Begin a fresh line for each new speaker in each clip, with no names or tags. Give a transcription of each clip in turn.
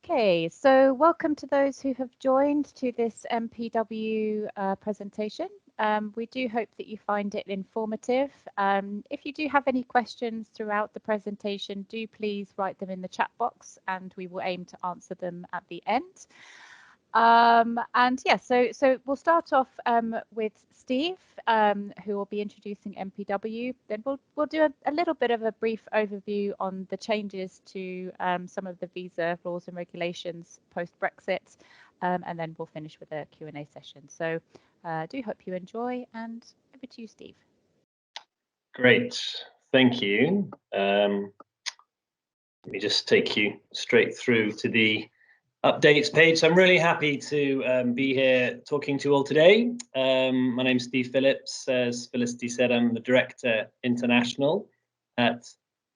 Okay, so welcome to those who have joined to this MPW presentation. We do hope that you find it informative. If you do have any questions throughout the presentation, do please write them in the chat box and we will aim to answer them at the end. And yeah, so we'll start off with Steve, who will be introducing MPW. Then we'll do a little bit of a brief overview on the changes to some of the visa rules and regulations post-Brexit, and then we'll finish with a Q&A session. So do hope you enjoy, and over to you, Steve.
Great, thank you. Let me just take you straight through to the updates page. So I'm really happy to be here talking to you all today. My name's Steve Phillips. As Felicity said, I'm the Director International at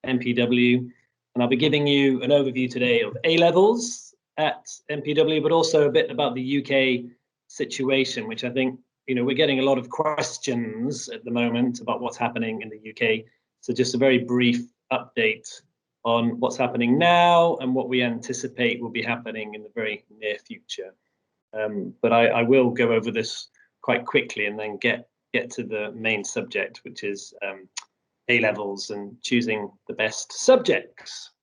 MPW, and I'll be giving you an overview today of A-levels at MPW, but also a bit about the UK situation, which I think, you know, we're getting a lot of questions at the moment about what's happening in the UK. So just a very brief update on what's happening now and what we anticipate will be happening in the very near future. But I will go over this quite quickly and then get to the main subject, which is A-levels and choosing the best subjects.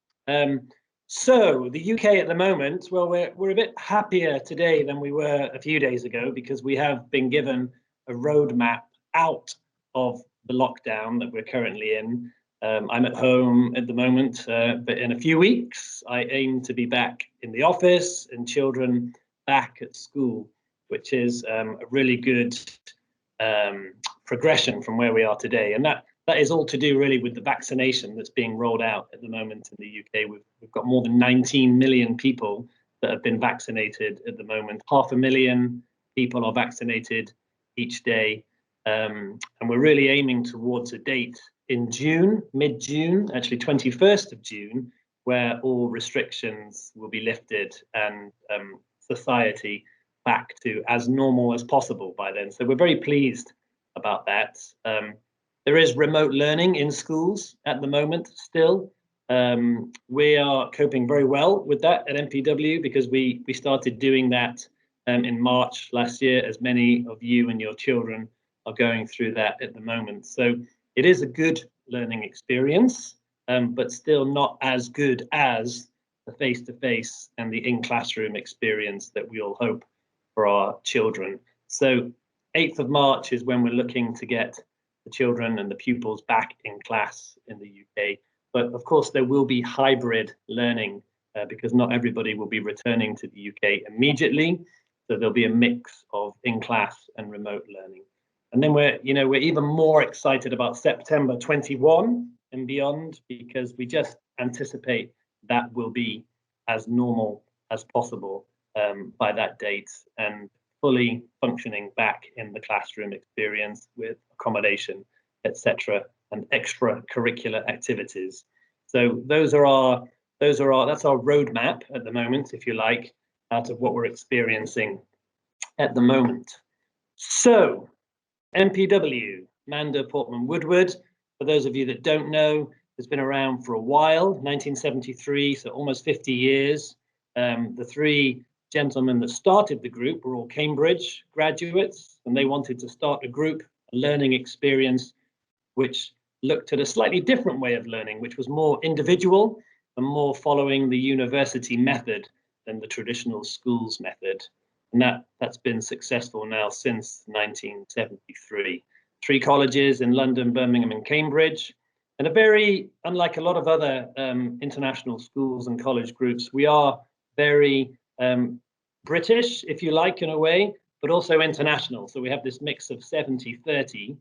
So the UK at the moment, well, we're a bit happier today than we were a few days ago because we have been given a roadmap out of the lockdown that we're currently in. I'm at home at the moment, but in a few weeks, I aim to be back in the office and children back at school, which is a really good progression from where we are today. And that is all to do really with the vaccination that's being rolled out at the moment in the UK. We've got more than 19 million people that have been vaccinated at the moment. 500,000 people are vaccinated each day. And we're really aiming towards a date in June, mid-June, actually 21st of June, where all restrictions will be lifted and society back to as normal as possible by then. So we're very pleased about that. There is remote learning in schools at the moment still. We are coping very well with that at MPW because we started doing that in March last year, as many of you and your children are going through that at the moment. So it is a good learning experience, but still not as good as the face-to-face and the in-classroom experience that we all hope for our children. So 8th of March is when we're looking to get the children and the pupils back in class in the UK. But of course, there will be hybrid learning because not everybody will be returning to the UK immediately. So there'll be a mix of in-class and remote learning. And then we're even more excited about September 21 and beyond, because we just anticipate that will be as normal as possible by that date and fully functioning back in the classroom experience with accommodation, etc., and extracurricular activities. So that's our roadmap at the moment, if you like, out of what we're experiencing at the moment. So MPW, Mander Portman Woodward, for those of you that don't know, has been around for a while, 1973, so almost 50 years. The three gentlemen that started the group were all Cambridge graduates, and they wanted to start a group, a learning experience, which looked at a slightly different way of learning, which was more individual and more following the university method than the traditional schools method. And that's been successful now since 1973. 3 colleges in London, Birmingham, and Cambridge. And unlike a lot of other international schools and college groups, we are very British, if you like, in a way, but also international. So we have this mix of 70-30,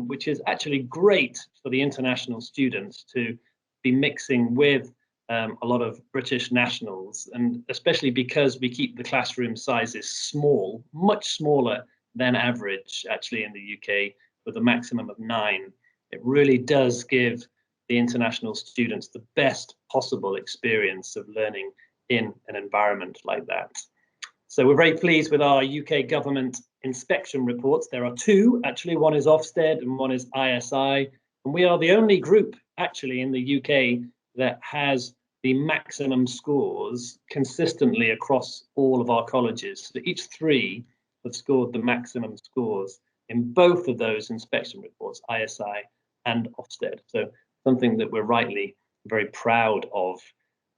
which is actually great for the international students to be mixing with a lot of British nationals, and especially because we keep the classroom sizes small, much smaller than average actually in the UK, with a maximum of 9. It really does give the international students the best possible experience of learning in an environment like that. So we're very pleased with our UK government inspection reports. There are 2, actually. One is Ofsted and one is ISI. And we are the only group actually in the UK that has the maximum scores consistently across all of our colleges. So each three have scored the maximum scores in both of those inspection reports, ISI and Ofsted. So something that we're rightly very proud of.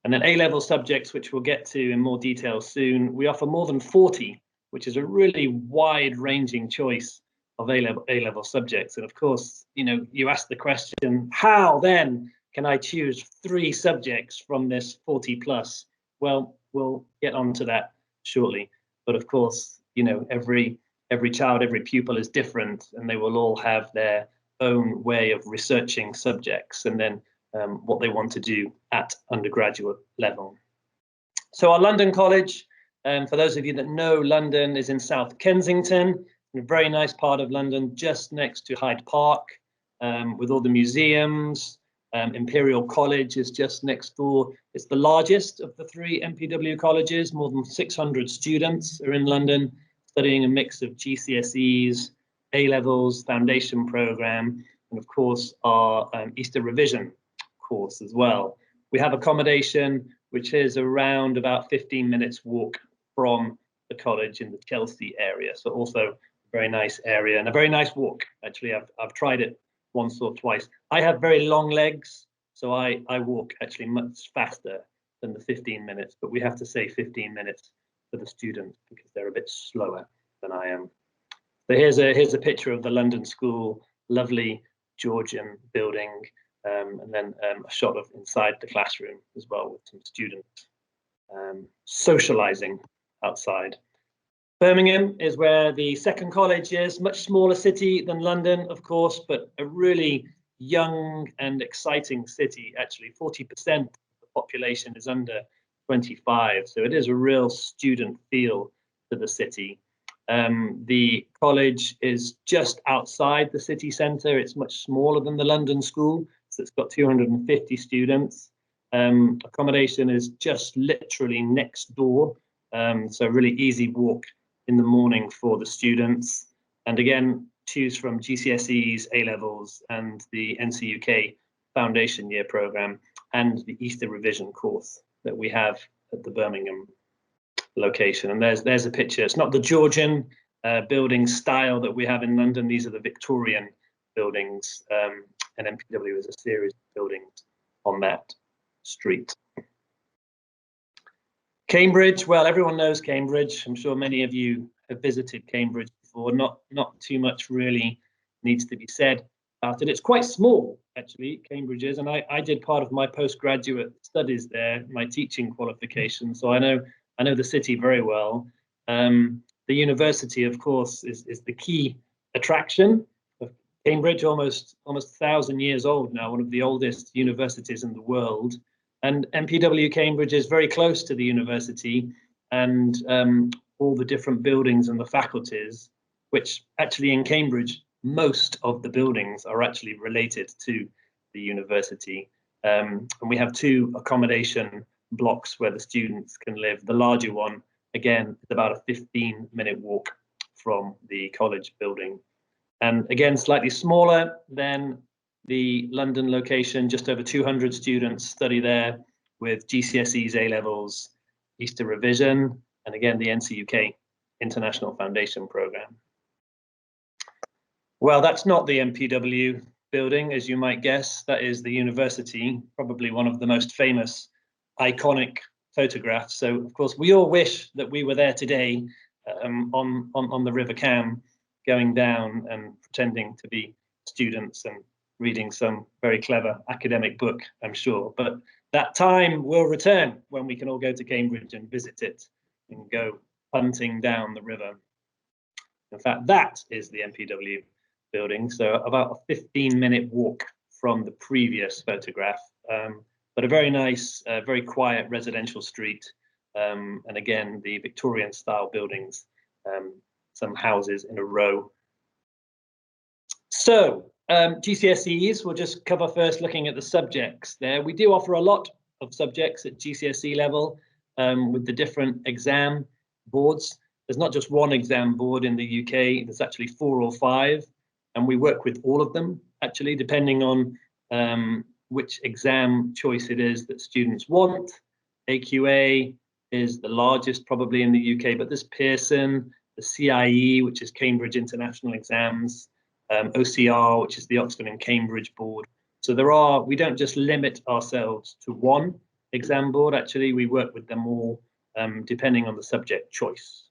And then A-level subjects, which we'll get to in more detail soon, we offer more than 40, which is a really wide-ranging choice of A-level subjects. And of course, you know, you ask the question, how then can I choose 3 subjects from this 40 plus? Well, we'll get onto that shortly. But of course, you know, every child, every pupil is different, and they will all have their own way of researching subjects and then what they want to do at undergraduate level. So our London College, for those of you that know, London is in South Kensington, a very nice part of London, just next to Hyde Park, with all the museums. Imperial College is just next door. It's the largest of the 3 MPW colleges. More than 600 students are in London, studying a mix of GCSEs, A-levels, foundation program, and of course our Easter revision course as well. We have accommodation, which is around about 15 minutes walk from the college in the Chelsea area. So also a very nice area and a very nice walk. Actually, I've tried it once or twice. I have very long legs, so I walk actually much faster than the 15 minutes, but we have to say 15 minutes for the students because they're a bit slower than I am. So here's a picture of the London School, lovely Georgian building, and then a shot of inside the classroom as well with some students socializing outside. Birmingham is where the second college is, much smaller city than London, of course, but a really young and exciting city, actually. 40% of the population is under 25, so it is a real student feel to the city. The college is just outside the city centre. It's much smaller than the London School, so it's got 250 students. Accommodation is just literally next door, so really easy walk in the morning for the students. And again, choose from GCSEs, A-levels, and the NCUK foundation year program, and the Easter revision course that we have at the Birmingham location. And there's a picture. It's not the Georgian building style that we have in London. These are the Victorian buildings, and MPW is a series of buildings on that street. Cambridge, well, everyone knows Cambridge. I'm sure many of you have visited Cambridge before. Not too much really needs to be said about it. It's quite small, actually, Cambridge is, and I did part of my postgraduate studies there, my teaching qualification, so I know the city very well. The university, of course, is the key attraction of Cambridge, almost 1,000 years old now, one of the oldest universities in the world. And MPW Cambridge is very close to the university, and all the different buildings and the faculties, which actually in Cambridge, most of the buildings are actually related to the university. And we have 2 accommodation blocks where the students can live. The larger one, again, is about a 15-minute walk from the college building. And again, slightly smaller than the London location, just over 200 students study there with GCSEs, A-levels, Easter revision, and again, the NCUK International Foundation Program. Well, that's not the MPW building, as you might guess. That is the university, probably one of the most famous, iconic photographs. So, of course, we all wish that we were there today on the River Cam, going down and pretending to be students and reading some very clever academic book, I'm sure. But that time will return when we can all go to Cambridge and visit it and go punting down the river. In fact, that is the MPW building, so about a 15-minute walk from the previous photograph, but a very nice, very quiet residential street, and again, the Victorian style buildings, some houses in a row. So, GCSEs, we'll just cover first looking at the subjects there. We do offer a lot of subjects at GCSE level with the different exam boards. There's not just one exam board in the UK, there's actually 4 or 5, and we work with all of them, actually, depending on which exam choice it is that students want. AQA is the largest probably in the UK, but there's Pearson, the CIE, which is Cambridge International Exams, OCR, which is the Oxford and Cambridge Board. So we don't just limit ourselves to one exam board. Actually, we work with them all depending on the subject choice.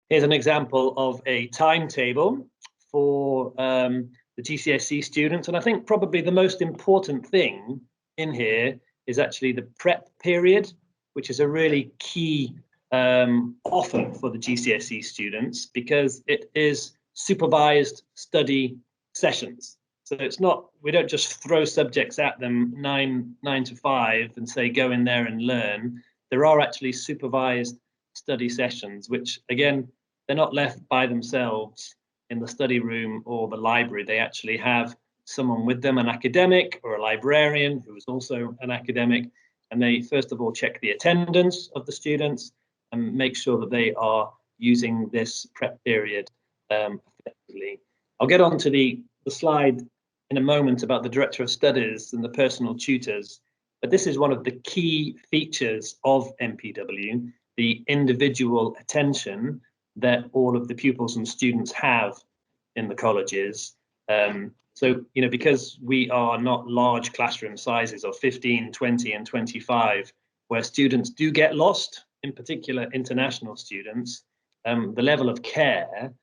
Here's an example of a timetable for the GCSE students. And I think probably the most important thing in here is actually the prep period, which is a really key offer for the GCSE students, because it is supervised study sessions. So it's not, we don't just throw subjects at them 9 to 5 and say, go in there and learn. There are actually supervised study sessions, which again, they're not left by themselves in the study room or the library. They actually have someone with them, an academic or a librarian who is also an academic. And they first of all check the attendance of the students and make sure that they are using this prep period effectively. I'll get on to the slide in a moment about the Director of Studies and the personal tutors, but this is one of the key features of MPW, the individual attention that all of the pupils and students have in the colleges. So, you know, because we are not large classroom sizes of 15, 20 and 25, where students do get lost, in particular international students, the level of care,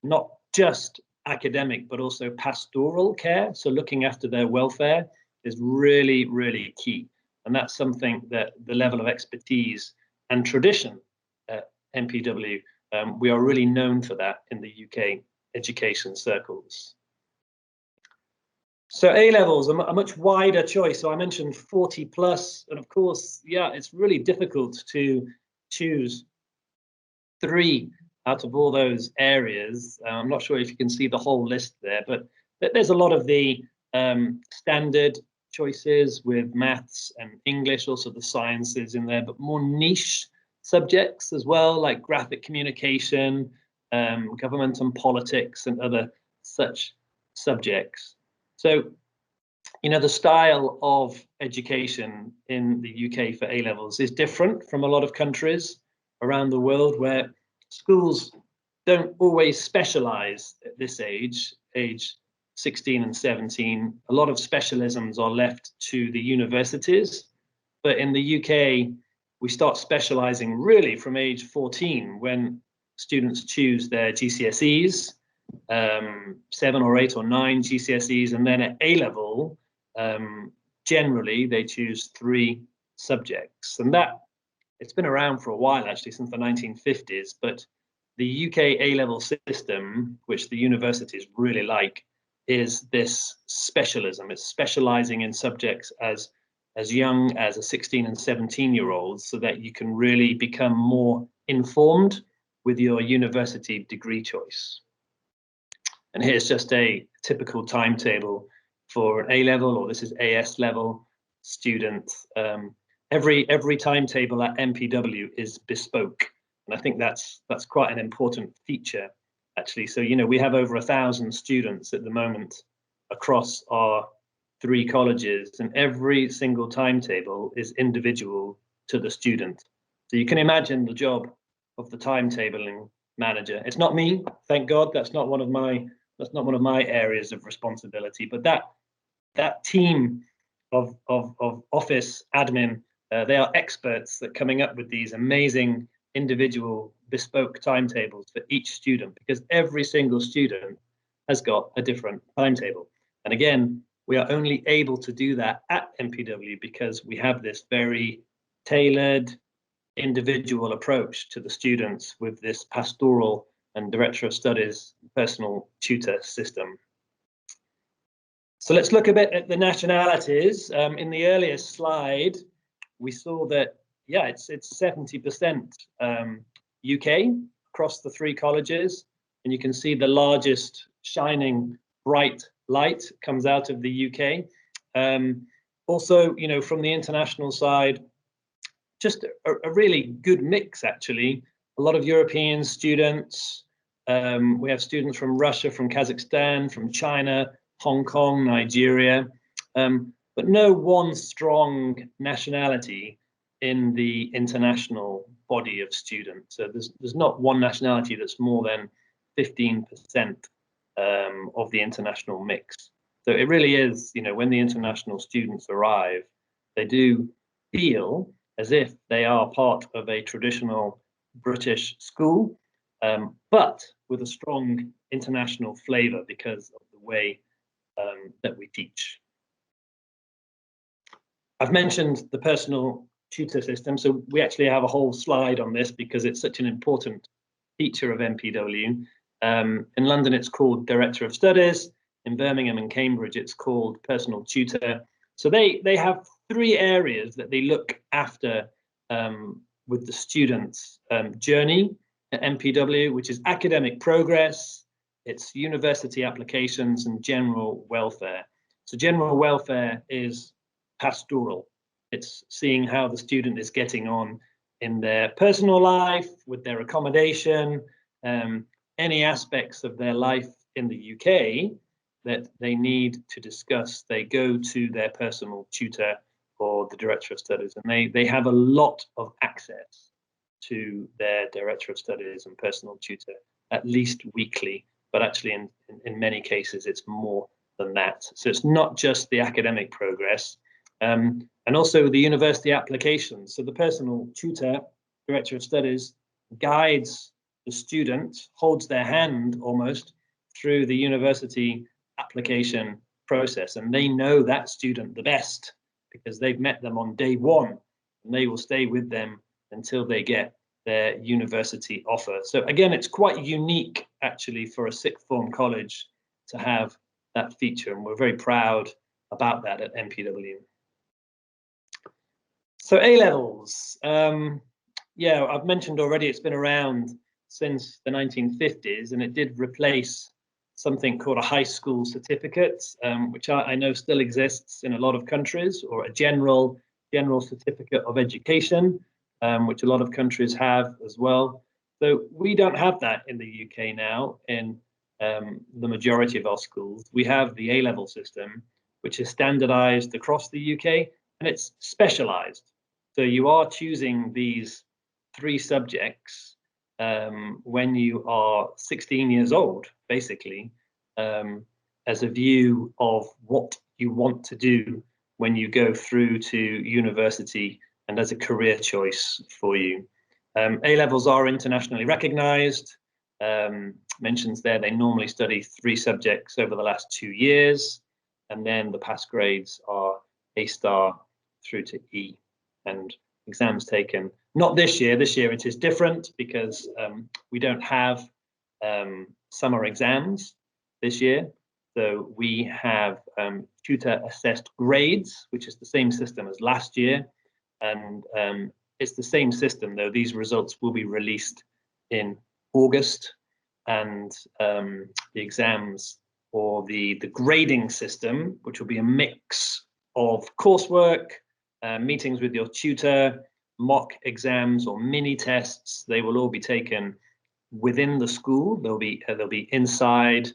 not just academic, but also pastoral care, so looking after their welfare, is really, really key. And that's something that the level of expertise and tradition at MPW, we are really known for that in the UK education circles. So A-levels are a much wider choice. So I mentioned 40 plus, and of course, yeah, it's really difficult to choose 3 out of all those areas. I'm not sure if you can see the whole list there, but there's a lot of the standard choices with maths and English, also the sciences in there, but more niche subjects as well, like graphic communication, government and politics, and other such subjects. So, you know, the style of education in the UK for A-levels is different from a lot of countries around the world, where schools don't always specialize at this age 16 and 17. A lot of specialisms are left to the universities, but in the UK, we start specializing really from age 14 when students choose their GCSEs, 7 or 8 or 9 GCSEs, and then at A-level, generally they choose 3 subjects. And that, it's been around for a while actually, since the 1950s, but the UK A-level system, which the universities really like, is this specialism. It's specializing in subjects as young as a 16 and 17-year-olds, so that you can really become more informed with your university degree choice. And here's just a typical timetable for an A-level, or this is AS level student. Every timetable at MPW is bespoke, and I think that's quite an important feature, actually. So, you know, we have over 1,000 students at the moment across our 3 colleges, and every single timetable is individual to the student. So you can imagine the job of the timetabling manager. It's not me, thank God. That's not one of my areas of responsibility. But that team of office admin, they are experts at coming up with these amazing individual bespoke timetables for each student, because every single student has got a different timetable. And again, we are only able to do that at MPW because we have this very tailored individual approach to the students with this pastoral and Director of Studies personal tutor system. So let's look a bit at the nationalities. In the earlier slide, we saw that, yeah, it's 70% UK across the 3 colleges, and you can see the largest shining bright light comes out of the UK. Also, you know, from the international side, just a really good mix, actually. A lot of European students. We have students from Russia, from Kazakhstan, from China, Hong Kong, Nigeria. but no one strong nationality in the international body of students. So there's not one nationality that's more than 15% of the international mix. So it really is, you know, when the international students arrive, they do feel as if they are part of a traditional British school, but with a strong international flavour because of the way that we teach. I've mentioned the personal tutor system, so we actually have a whole slide on this because it's such an important feature of MPW. In London, it's called Director of Studies. In Birmingham and Cambridge, it's called Personal Tutor. So they have three areas that they look after with the students' journey at MPW, which is academic progress, it's university applications, and general welfare. So general welfare is pastoral. It's seeing how the student is getting on in their personal life, with their accommodation, any aspects of their life in the UK that they need to discuss. They go to their personal tutor or the Director of Studies, and they have a lot of access to their Director of Studies and personal tutor, at least weekly, but actually in many cases it's more than that. So it's not just the academic progress, and also the university applications. So the personal tutor, Director of Studies, guides the student, holds their hand almost through the university application process, and they know that student the best because they've met them on day one, and they will stay with them until they get their university offer. So again, it's quite unique actually for a sixth form college to have that feature, and we're very proud about that at MPW. So A-levels, yeah, I've mentioned already it's been around since the 1950s, and it did replace something called a high school certificate, which I know still exists in a lot of countries, or a general certificate of education, which a lot of countries have as well. So we don't have that in the UK now in the majority of our schools. We have the A-level system, which is standardized across the UK, and it's specialized. So you are choosing these 3 subjects when you are 16 years old, basically, as a view of what you want to do when you go through to university and as a career choice for you. A-levels are internationally recognized. Mentions there, they normally study 3 subjects over the last 2 years, and then the pass grades are A star through to E, and exams taken. Not this year. This year it is different because we don't have summer exams this year. So we have tutor assessed grades, which is the same system as last year. And it's the same system, though these results will be released in August. And the exams, or the grading system, which will be a mix of coursework, meetings with your tutor, mock exams or mini tests, they will all be taken within the school. There'll be inside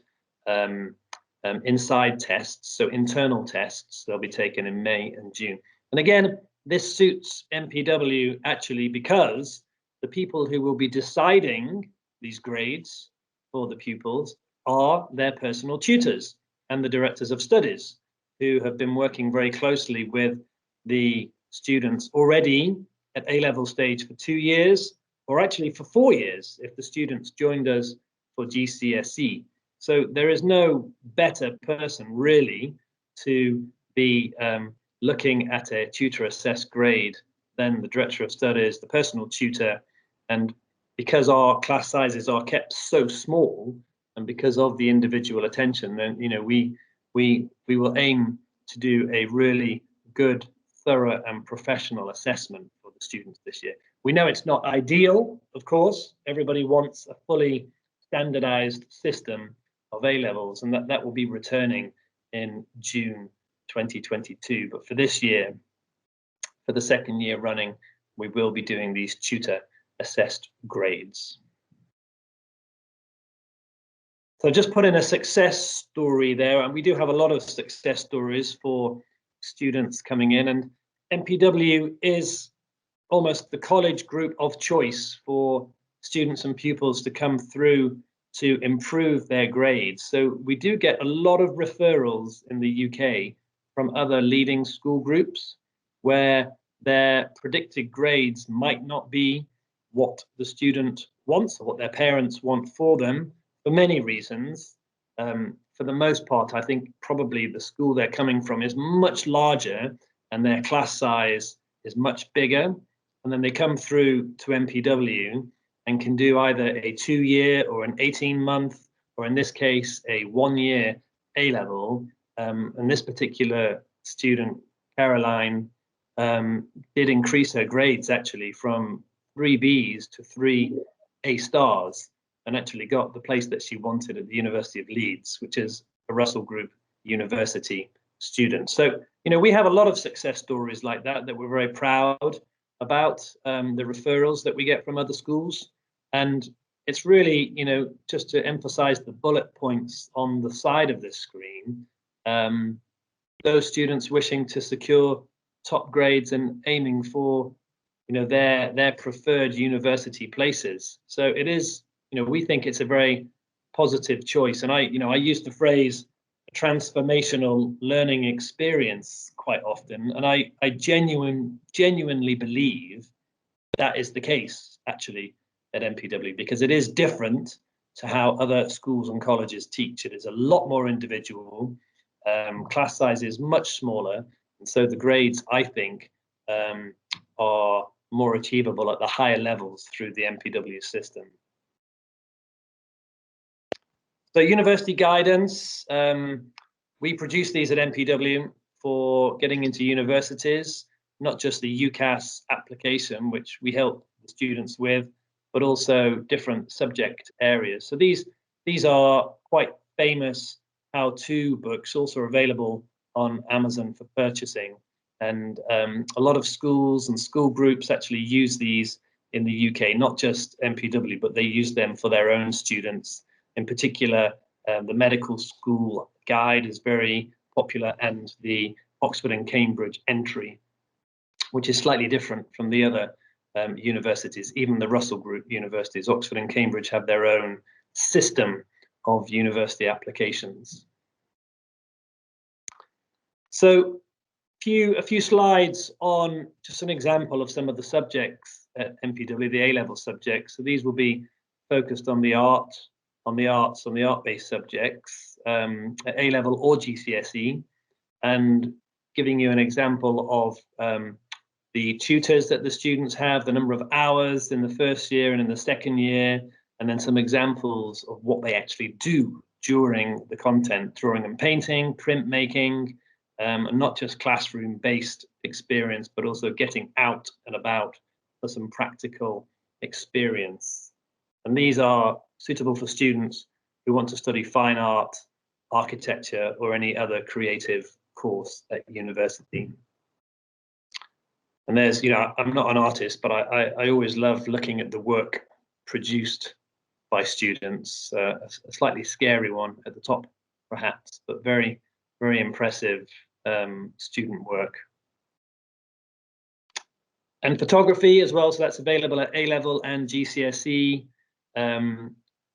inside tests, so internal tests. They'll be taken in May and June. And again, this suits MPW actually because the people who will be deciding these grades for the pupils are their personal tutors and the directors of studies, who have been working very closely with the students already at A-level stage for 2 years, or actually for 4 years if the students joined us for GCSE. So there is no better person really to be looking at a tutor assessed grade than the director of studies, the personal tutor. And because our class sizes are kept so small, and because of the individual attention, then we will aim to do a really good, thorough and professional assessment for the students this year. We know it's not ideal, of course. Everybody wants a fully standardized system of A-levels, and that will be returning in June 2022. But for this year, for the second year running, we will be doing these tutor assessed grades. So just put in a success story there, and we do have a lot of success stories for students coming in, and MPW is almost the college group of choice for students and pupils to come through to improve their grades. So we do get a lot of referrals in the UK from other leading school groups where their predicted grades might not be what the student wants or what their parents want for them for many reasons. For the most part, I think probably the school they're coming from is much larger and their class size is much bigger. And then they come through to MPW and can do either a 2-year or an 18-month, or in this case, a 1-year A-level. And this particular student, Caroline, did increase her grades actually from 3 Bs to 3 A stars, and actually got the place that she wanted at the University of Leeds, which is a Russell Group University student. So, you know, we have a lot of success stories like that we're very proud about, the referrals that we get from other schools. And it's really, you know, just to emphasize the bullet points on the side of this screen, those students wishing to secure top grades and aiming for, you know, their preferred university places. So it is, you know, we think it's a very positive choice. And I use the phrase transformational learning experience quite often, and I genuinely believe that is the case actually at MPW, because it is different to how other schools and colleges teach. It is a lot more individual. Class size is much smaller, and so the grades, I think, are more achievable at the higher levels through the MPW system. So university guidance, we produce these at MPW for getting into universities, not just the UCAS application, which we help the students with, but also different subject areas. So these are quite famous how-to books, also available on Amazon for purchasing. And a lot of schools and school groups actually use these in the UK, not just MPW, but they use them for their own students. In particular, the medical school guide is very popular, and the Oxford and Cambridge entry, which is slightly different from the other universities. Even the Russell Group universities, Oxford and Cambridge, have their own system of university applications. So a few slides on just an example of some of the subjects at MPW, the A-level subjects. So these will be focused on the arts, on the art-based subjects at A-level or GCSE, and giving you an example of the tutors that the students have, the number of hours in the first year and in the second year, and then some examples of what they actually do during the content, drawing and painting, printmaking, and not just classroom-based experience, but also getting out and about for some practical experience. And these are suitable for students who want to study fine art, architecture, or any other creative course at university. And there's, you know, I'm not an artist, but I always love looking at the work produced by students. A slightly scary one at the top, perhaps, but very, very impressive student work. And photography as well, so that's available at A-level and GCSE.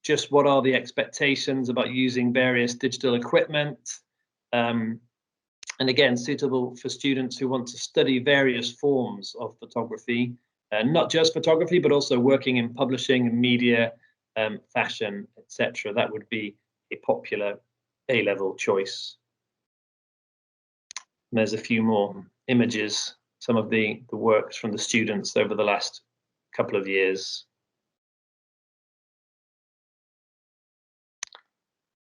Just what are the expectations about using various digital equipment? And again, suitable for students who want to study various forms of photography, not just photography, but also working in publishing and media, fashion, etc. That would be a popular A-level choice. And there's a few more images, some of the works from the students over the last couple of years.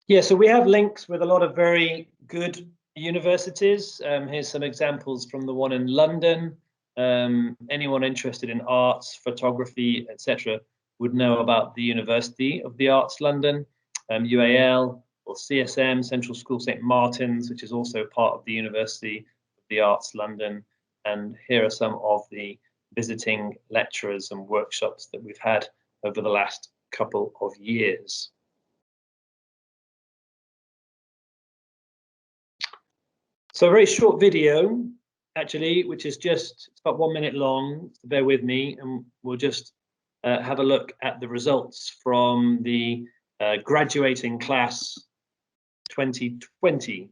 Yeah, so we have links with a lot of very good universities. Here's some examples from the one in London. Anyone interested in arts, photography, etc., would know about the University of the Arts London, UAL, or CSM, Central School St Martin's, which is also part of the University of the Arts London. And here are some of the visiting lecturers and workshops that we've had over the last couple of years. So a very short video, actually, which is just about 1 minute long, so bear with me, and we'll just have a look at the results from the graduating class 2020.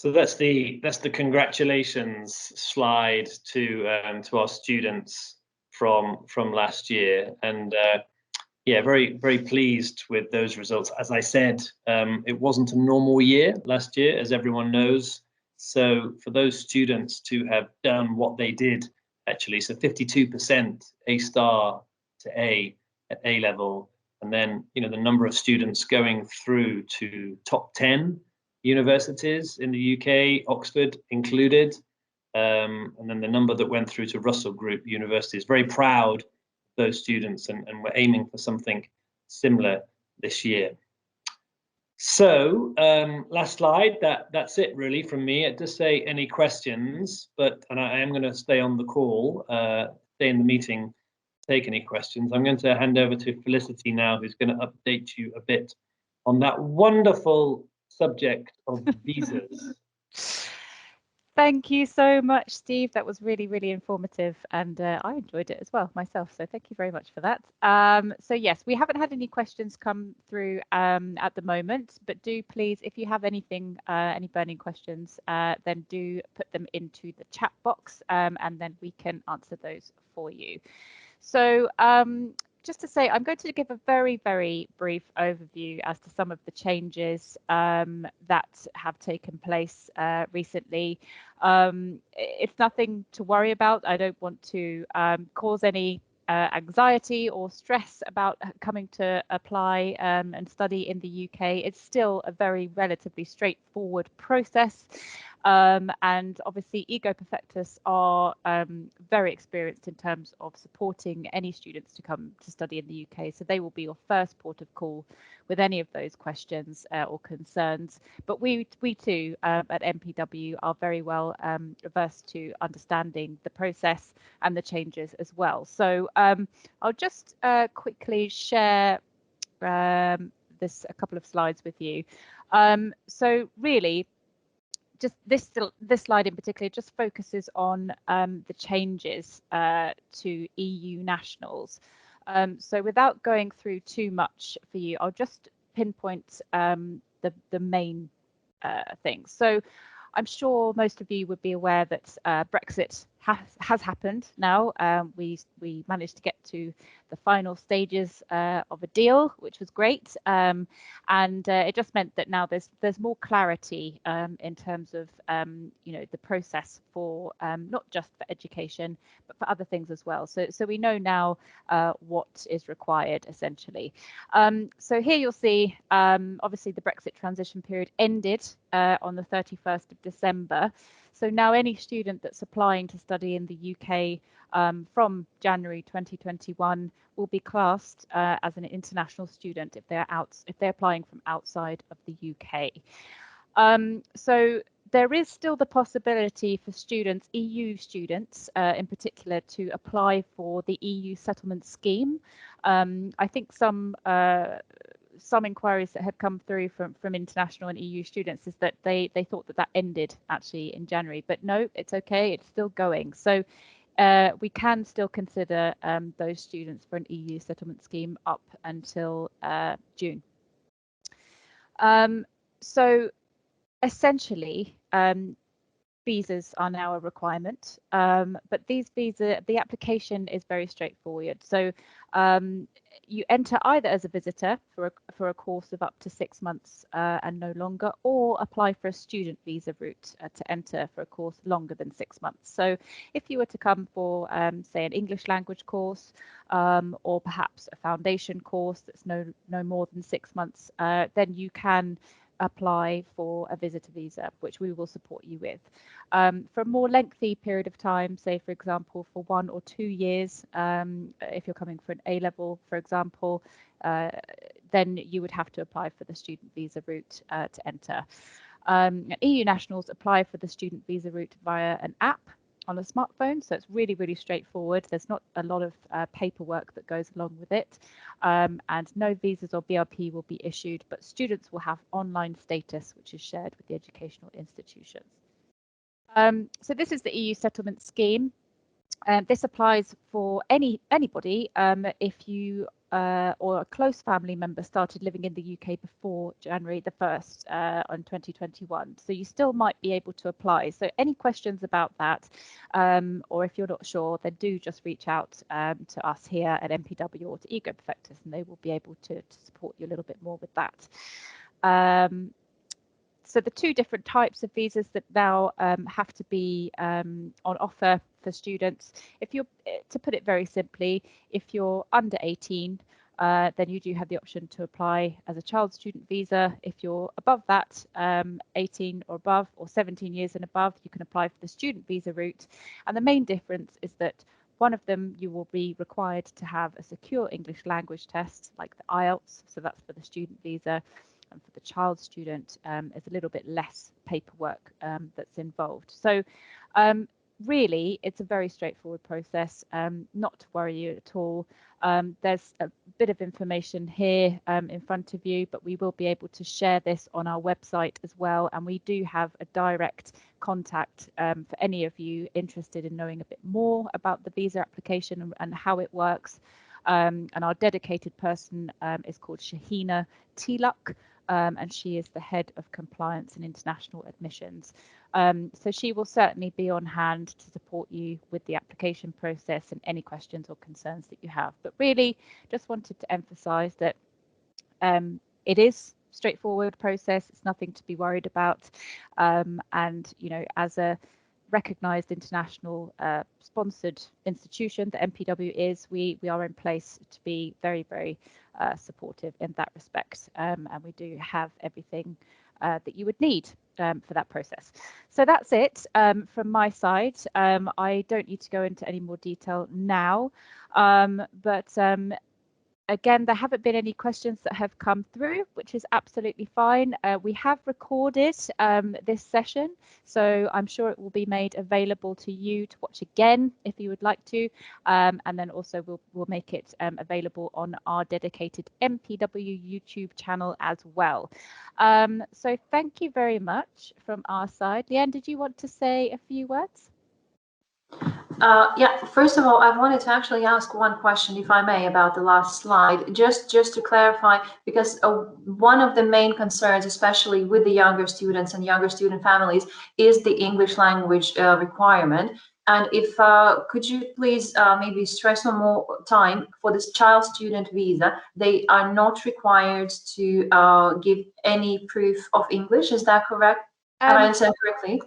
So that's the congratulations slide to our students from last year, and yeah, very pleased with those results. As I said, it wasn't a normal year last year, as everyone knows. So for those students to have done what they did, actually, so 52% A star to A at A level, and then the number of students going through to top 10 universities in the UK, Oxford included, and then the number that went through to Russell Group universities. Very proud of those students, and we're aiming for something similar this year. So last slide, that's it really from me. It does say any questions, and I am going to stay on the call, stay in the meeting, take any questions. I'm going to hand over to Felicity now, who's going to update you a bit on that wonderful subject of visas.
Thank you so much, Steve. That was really informative, and I enjoyed it as well myself. So thank you very much for that. So yes, we haven't had any questions come through at the moment, but do please, if you have anything, any burning questions, then do put them into the chat box, and then we can answer those for you. So just to say, I'm going to give a very brief overview as to some of the changes that have taken place recently. It's nothing to worry about. I don't want to cause any anxiety or stress about coming to apply and study in the UK. It's still a very relatively straightforward process. And obviously Ego Perfectus are very experienced in terms of supporting any students to come to study in the UK. So they will be your first port of call with any of those questions or concerns. But we too at MPW are very well averse to understanding the process and the changes as well. So I'll just quickly share a couple of slides with you. So really, just this slide in particular just focuses on the changes to EU nationals. So without going through too much for you, I'll just pinpoint the main things. So I'm sure most of you would be aware that Brexit has happened now. We managed to get to the final stages of a deal, which was great, and it just meant that now there's more clarity in terms of the process for not just for education but for other things as well. So we know now what is required essentially. So here you'll see obviously the Brexit transition period ended on the 31st of December. So now any student that's applying to study in the UK from January 2021 will be classed as an international student if they're applying from outside of the UK. So there is still the possibility for students, EU students in particular, to apply for the EU settlement scheme. I think some inquiries that have come through from international and EU students is that they thought that ended actually in January, but no, it's okay, it's still going. So we can still consider those students for an EU settlement scheme up until June. So essentially, visas are now a requirement, but the application is very straightforward. So you enter either as a visitor for a course of up to 6 months and no longer, or apply for a student visa route to enter for a course longer than 6 months. So if you were to come for, say, an English language course, or perhaps a foundation course that's no more than 6 months, then you can apply for a visitor visa, which we will support you with. For a more lengthy period of time, say for example for 1 or 2 years, if you're coming for an A-level, for example, then you would have to apply for the student visa route to enter. EU nationals apply for the student visa route via an app on a smartphone, so it's really, really straightforward. There's not a lot of paperwork that goes along with it, and no visas or BRP will be issued, but students will have online status, which is shared with the educational institutions. So this is the EU settlement scheme. This applies for anybody if you or a close family member started living in the UK before January the 1st on 2021. So you still might be able to apply. So any questions about that, or if you're not sure, then do just reach out to us here at MPW or to Ego Perfectus, and they will be able to support you a little bit more with that. So the two different types of visas that now have to be on offer for students, if you're, to put it very simply, if you're under 18, then you do have the option to apply as a child student visa. If you're above that, 18 or above, or 17 years and above, you can apply for the student visa route. And the main difference is that one of them, you will be required to have a secure English language test, like the IELTS, so that's for the student visa. And for the child student, there's a little bit less paperwork that's involved. So really, it's a very straightforward process, not to worry you at all. There's a bit of information here in front of you, but we will be able to share this on our website as well. And we do have a direct contact for any of you interested in knowing a bit more about the visa application and how it works. And our dedicated person is called Shahina Tilak. And she is the head of compliance and international admissions. So she will certainly be on hand to support you with the application process and any questions or concerns that you have. But really, just wanted to emphasize that it is a straightforward process. It's nothing to be worried about. And, you know, as a recognised international sponsored institution, the MPW is, we are in place to be very, very supportive in that respect, and we do have everything that you would need for that process. So that's it from my side. I don't need to go into any more detail now, but again, there haven't been any questions that have come through, which is absolutely fine. We have recorded this session, so I'm sure it will be made available to you to watch again if you would like to. And then also we'll make it available on our dedicated MPW YouTube channel as well. So thank you very much from our side. Leanne, did you want to say a few words?
Yeah, first of all, I wanted to actually ask one question, if I may, about the last slide, just to clarify, because one of the main concerns, especially with the younger students and younger student families, is the English language requirement. And if could you please maybe stress one more time, for this child student visa, they are not required to give any proof of English. Is that correct? Have I understood correctly?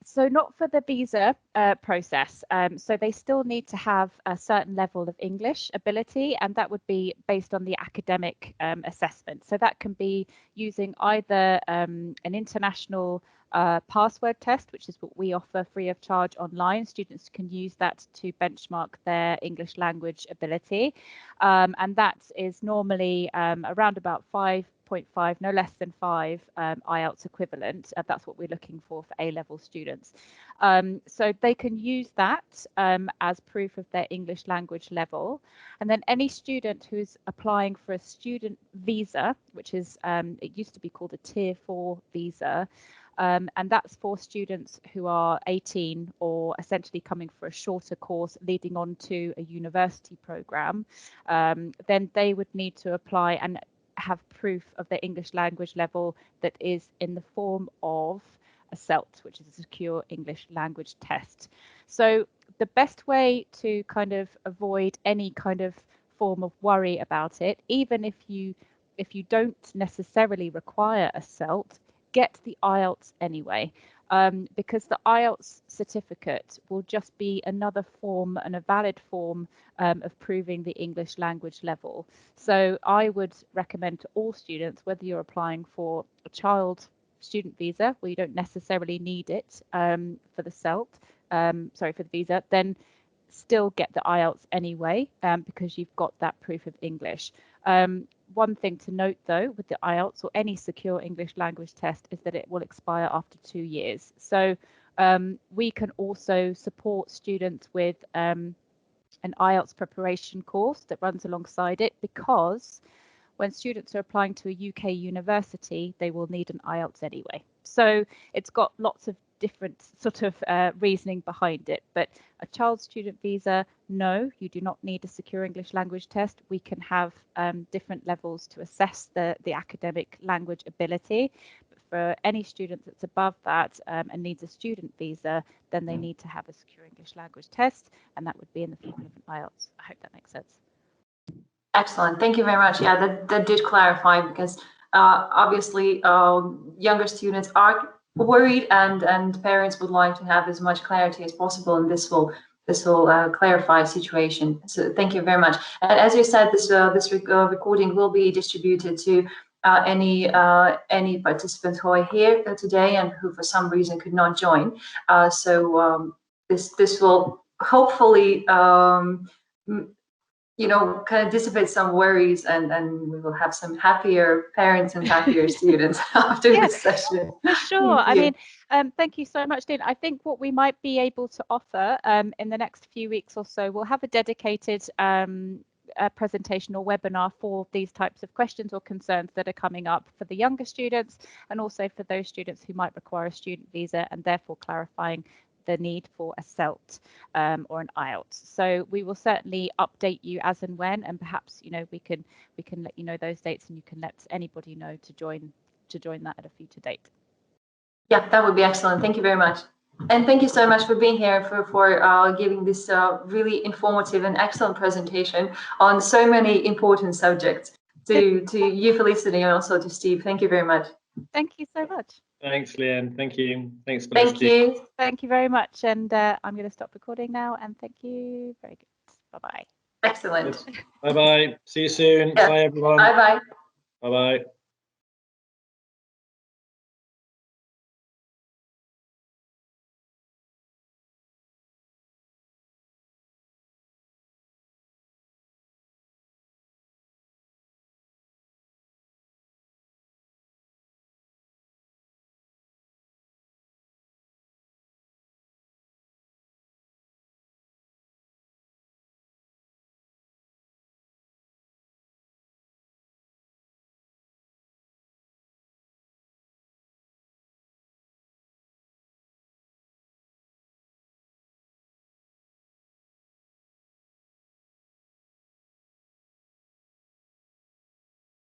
So not for the visa process. So they still need to have a certain level of English ability, and that would be based on the academic assessment. So that can be using either an international password test, which is what we offer free of charge online. Students can use that to benchmark their English language ability. And that is normally around about 5.5, no less than 5 IELTS equivalent. That's what we're looking for A-level students. So they can use that as proof of their English language level. And then any student who's applying for a student visa, which is, it used to be called a Tier 4 visa, and that's for students who are 18 or essentially coming for a shorter course leading on to a university program. Then they would need to apply and have proof of their English language level that is in the form of a CELT, which is a secure English language test. So the best way to kind of avoid any kind of form of worry about it, even if you don't necessarily require a CELT, get the IELTS anyway, because the IELTS certificate will just be another form and a valid form of proving the English language level. So I would recommend to all students, whether you're applying for a child student visa where you don't necessarily need it for the CELT, for the visa, then still get the IELTS anyway, because you've got that proof of English. One thing to note though with the IELTS or any secure English language test is that it will expire after 2 years. So we can also support students with an IELTS preparation course that runs alongside it, because when students are applying to a UK university, they will need an IELTS anyway. So it's got lots of different sort of reasoning behind it. But a child student visa, no, you do not need a secure English language test. We can have different levels to assess the academic language ability. But for any student that's above that and needs a student visa, then they need to have a secure English language test, and that would be in the form of an IELTS. I hope that makes sense.
Excellent. Thank you very much. Yeah, that did clarify, because obviously younger students are worried, and parents would like to have as much clarity as possible, and this will clarify situation. So thank you very much. And as you said, this recording will be distributed to any participants who are here today and who for some reason could not join. This will hopefully kind of dissipate some worries, and we will have some happier parents and happier students after this session.
For sure. I mean, thank you so much, Dean. I think what we might be able to offer in the next few weeks or so, we'll have a dedicated presentation or webinar for these types of questions or concerns that are coming up for the younger students, and also for those students who might require a student visa, and therefore clarifying the need for a CELT or an IELTS. So we will certainly update you as and when, and perhaps we can let you know those dates, and you can let anybody know to join that at a future date.
Yeah, that would be excellent. Thank you very much. And thank you so much for being here, for giving this really informative and excellent presentation on so many important subjects. To you, Felicity, and also to Steve. Thank you very much.
Thank you so much.
Thanks, Leanne. Thank you. Thanks, Felicity.
Thank you.
Thank you very much. And I'm going to stop recording now. And thank you. Very good. Bye-bye.
Excellent.
Bye-bye. See you soon.
Yeah.
Bye, everyone.
Bye-bye.
Bye-bye.